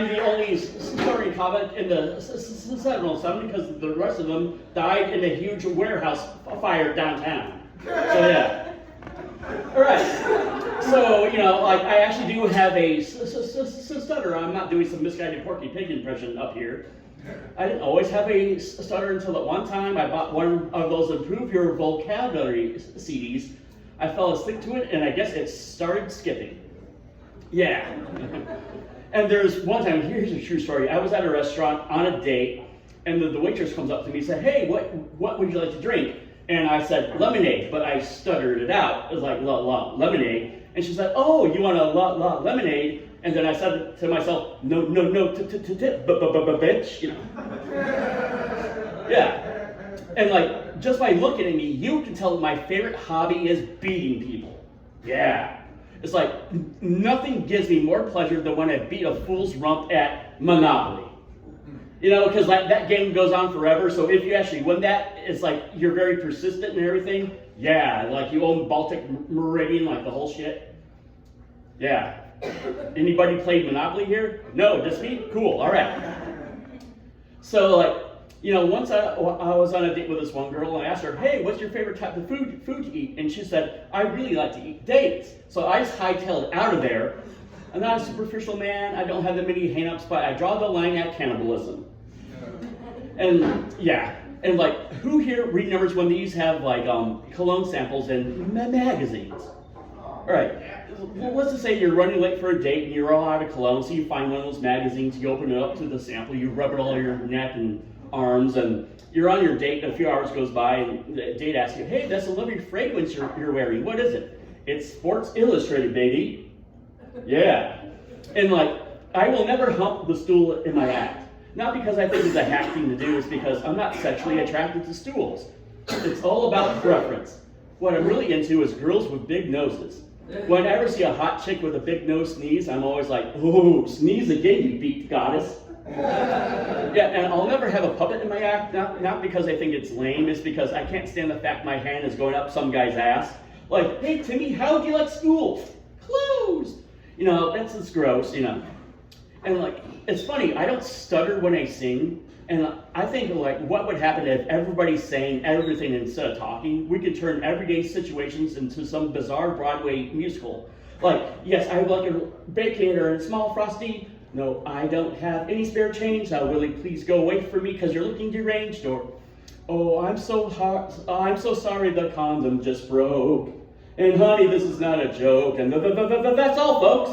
I'm the only stuttering comic in the 707 because the rest of them died in a huge warehouse fire downtown. So yeah. All right. So like I actually do have a stutter. I'm not doing some misguided Porky Pig impression up here. I didn't always have a stutter until at one time I bought one of those Improve Your Vocabulary CDs. I fell asleep to it, and I guess it started skipping. Yeah. And there's one time, here's a true story. I was at a restaurant on a date, and the waitress comes up to me and said, "Hey, what would you like to drink?" And I said, "Lemonade," but I stuttered it out. It was like, lemonade. And she said, "Oh, you want a lemonade?" And then I said to myself, no, bitch, Yeah. And like, just by looking at me, you can tell that my favorite hobby is beating people. Yeah. It's like, nothing gives me more pleasure than when I beat a fool's rump at Monopoly. Because like that game goes on forever, so if you actually win that, it's like you're very persistent and everything. Yeah, like you own Baltic Meridian, like the whole shit. Yeah. Anybody played Monopoly here? No, just me? Cool, all right. So like, once I was on a date with this one girl, and I asked her, "Hey, what's your favorite type of food to eat?" And she said, "I really like to eat dates." So I just hightailed out of there. I'm not a superficial man. I don't have that many hang-ups, but I draw the line at cannibalism. And yeah, and like, who here remembers when these have like cologne samples in magazines? All right, let's just say you're running late for a date and you're all out of cologne, so you find one of those magazines, you open it up to the sample, you rub it all over your neck and arms, and you're on your date, and a few hours goes by, and the date asks you, "Hey, that's a lovely fragrance you're wearing. What is it?" "It's Sports Illustrated, baby." Yeah. And like, I will never hump the stool in my act. Not because I think it's a hack thing to do, it's because I'm not sexually attracted to stools. It's all about preference. What I'm really into is girls with big noses. When I ever see a hot chick with a big nose sneeze, I'm always like, "Oh, sneeze again, you beat goddess." Yeah, and I'll never have a puppet in my act, not because I think it's lame, it's because I can't stand the fact my hand is going up some guy's ass. Like, "Hey, Timmy, how would you like school?" "Closed." That's just gross, And like, it's funny, I don't stutter when I sing, and I think like, what would happen if everybody sang everything instead of talking? We could turn everyday situations into some bizarre Broadway musical. Like, "Yes, I would like a baconator and small frosty." "No, I don't have any spare change. Now, will you please go away from me because you're looking deranged?" Or, "Oh, I'm so sorry the condom just broke. And honey, this is not a joke." And that's all, folks.